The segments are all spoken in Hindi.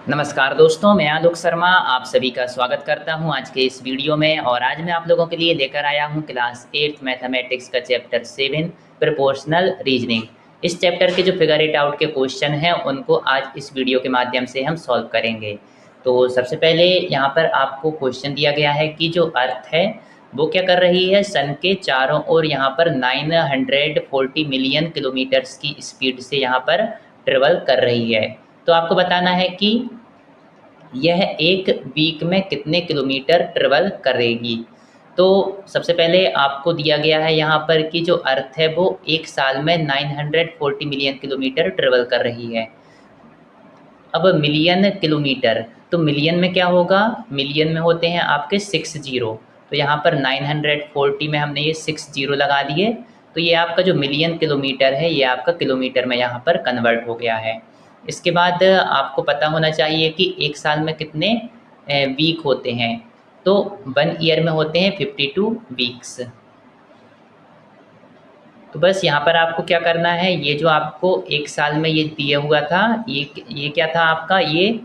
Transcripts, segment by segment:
नमस्कार दोस्तों, मैं आलोक शर्मा आप सभी का स्वागत करता हूं आज के इस वीडियो में। और आज मैं आप लोगों के लिए लेकर आया हूं क्लास 8th मैथमेटिक्स का चैप्टर 7 प्रोपोर्शनल रीजनिंग। इस चैप्टर के जो फिगर इट आउट के क्वेश्चन हैं उनको आज इस वीडियो के माध्यम से हम सॉल्व करेंगे। तो सबसे पहले यहाँ पर आपको क्वेश्चन दिया गया है कि जो अर्थ है वो क्या कर रही है, सन के चारों ओर यहाँ पर 940 मिलियन किलोमीटर्स की स्पीड से यहाँ पर ट्रेवल कर रही है। तो आपको बताना है कि यह एक वीक में कितने किलोमीटर ट्रेवल करेगी। तो सबसे पहले आपको दिया गया है यहाँ पर कि जो अर्थ है वो एक साल में 940 मिलियन किलोमीटर ट्रेवल कर रही है। अब मिलियन किलोमीटर, तो मिलियन में क्या होगा, मिलियन में होते हैं आपके 6 जीरो। तो यहाँ पर 940 में हमने ये 6 जीरो लगा दिए, तो ये आपका जो मिलियन किलोमीटर है ये आपका किलोमीटर में यहाँ पर कन्वर्ट हो गया है। इसके बाद आपको पता होना चाहिए कि एक साल में कितने वीक होते हैं। तो 1 ईयर में होते हैं 52 वीक्स। तो बस यहाँ पर आपको क्या करना है, ये जो आपको एक साल में ये दिया हुआ था, ये क्या था आपका, ये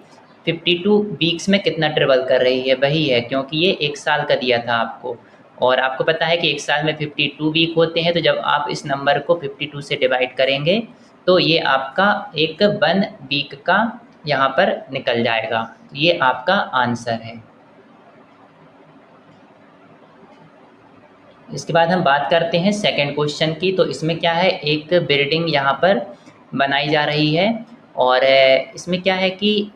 52 वीक्स में कितना ट्रेवल कर रही है वही है, क्योंकि ये एक साल का दिया था आपको। और आपको पता है कि एक साल में 52 वीक होते हैं, तो जब आप इस नंबर को 52 से डिवाइड करेंगे तो ये आपका एक 1 वीक का यहाँ पर निकल जाएगा। ये आपका आंसर है। इसके बाद हम बात करते हैं सेकंड क्वेश्चन की। तो इसमें क्या है, एक बिल्डिंग यहाँ पर बनाई जा रही है और इसमें क्या है कि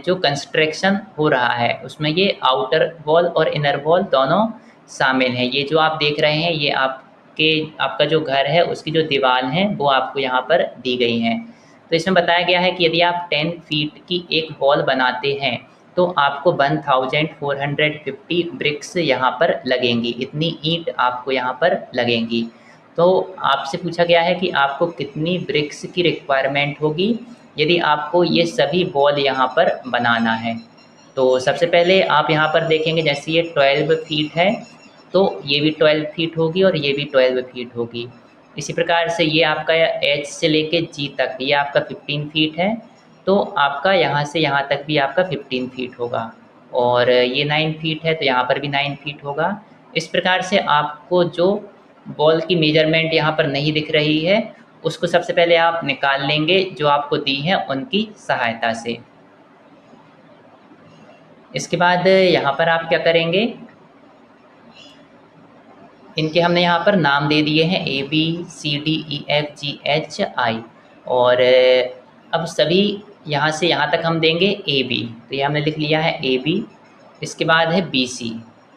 जो कंस्ट्रक्शन हो रहा है उसमें ये आउटर वॉल और इनर वॉल दोनों शामिल हैं। ये जो आप देख रहे हैं ये आपका जो घर है उसकी जो दीवार हैं वो आपको यहाँ पर दी गई हैं। तो इसमें बताया गया है कि यदि आप 10 फीट की एक वॉल बनाते हैं तो आपको 1450 ब्रिक्स यहाँ पर लगेंगी, इतनी ईंट आपको यहाँ पर लगेंगी। तो आपसे पूछा गया है कि आपको कितनी ब्रिक्स की रिक्वायरमेंट होगी यदि आपको ये सभी वॉल यहाँ पर बनाना है। तो सबसे पहले आप यहाँ पर देखेंगे, जैसे ये 12 फीट है तो ये भी 12 फीट होगी और ये भी 12 फीट होगी। इसी प्रकार से ये आपका एच से लेके जी तक ये आपका 15 फीट है, तो आपका यहाँ से यहाँ तक भी आपका 15 फीट होगा। और ये 9 फीट है तो यहाँ पर भी 9 फीट होगा। इस प्रकार से आपको जो बॉल की मेजरमेंट यहाँ पर नहीं दिख रही है उसको सबसे पहले आप निकाल लेंगे जो आपको दी है उनकी सहायता से। इसके बाद यहाँ पर आप क्या करेंगे, इनके हमने यहाँ पर नाम दे दिए हैं ABCDEFGHI। और अब सभी यहाँ से यहाँ तक हम देंगे AB, तो ये हमने लिख लिया है AB। इसके बाद है BC,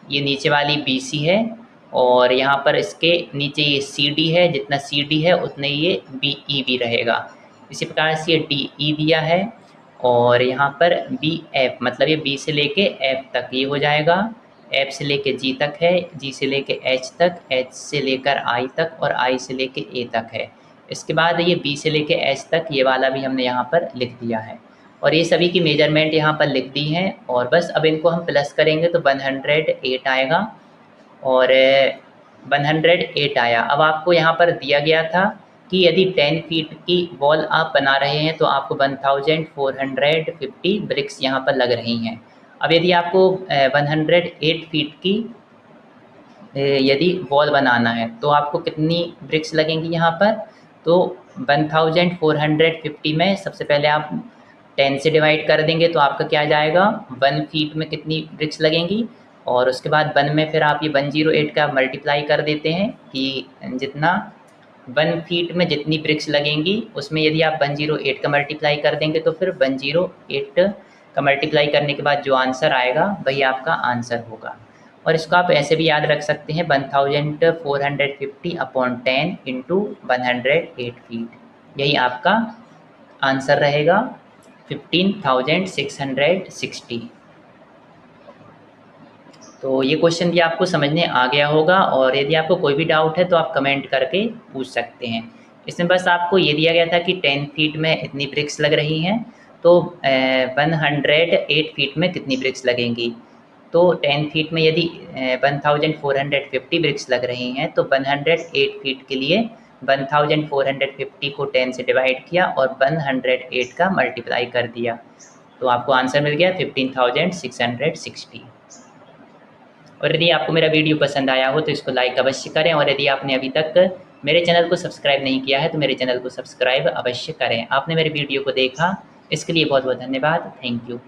ये नीचे वाली BC है और यहाँ पर इसके नीचे ये CD है, जितना CD है उतने ये BE भी रहेगा। इसी प्रकार से ये DE दिया है और यहाँ पर BF, मतलब ये B से लेके F तक ये हो जाएगा। F से लेके G तक है, G से लेके H तक, H से लेकर I तक और I से लेके A तक है। इसके बाद ये B से लेके H तक ये वाला भी हमने यहाँ पर लिख दिया है और ये सभी की मेजरमेंट यहाँ पर लिख दी है। और बस अब इनको हम प्लस करेंगे तो 108 आएगा और 108 आया। अब आपको यहाँ पर दिया गया था कि यदि 10 फीट की वॉल आप बना रहे हैं तो आपको 1450 ब्रिक्स यहाँ पर लग रही हैं। अब यदि आपको 108 फीट की यदि वॉल बनाना है तो आपको कितनी ब्रिक्स लगेंगी यहाँ पर, तो 1450 में सबसे पहले आप 10 से डिवाइड कर देंगे तो आपका क्या आ जाएगा, 1 फीट में कितनी ब्रिक्स लगेंगी। और उसके बाद 1 में फिर आप ये 108 का मल्टीप्लाई कर देते हैं कि जितना 1 फीट में जितनी ब्रिक्स लगेंगी उसमें यदि आप 108 का मल्टीप्लाई कर देंगे तो फिर 108 का मल्टीप्लाई करने के बाद जो आंसर आएगा वही आपका आंसर होगा। और इसको आप ऐसे भी याद रख सकते हैं 1450 अपॉन 10 इंटू 108 फीट, यही आपका आंसर रहेगा 15,660। तो ये क्वेश्चन भी आपको समझने आ गया होगा और यदि आपको कोई भी डाउट है तो आप कमेंट करके पूछ सकते हैं। इसमें बस आपको ये दिया गया था कि 10 फीट में इतनी ब्रिक्स लग रही हैं, तो 108 फीट में कितनी ब्रिक्स लगेंगी। तो 10 फीट में यदि 1450 ब्रिक्स लग रही हैं तो 108 फीट के लिए 1450 को 10 से डिवाइड किया और 108 का मल्टीप्लाई कर दिया। तो आपको आंसर मिल गया 15,660। और यदि आपको मेरा वीडियो पसंद आया हो तो इसको लाइक अवश्य करें, और यदि आपने अभी तक मेरे चैनल को सब्सक्राइब नहीं किया है तो मेरे चैनल को सब्सक्राइब अवश्य करें। आपने मेरे वीडियो को देखा, इसके लिए बहुत बहुत धन्यवाद। Thank you.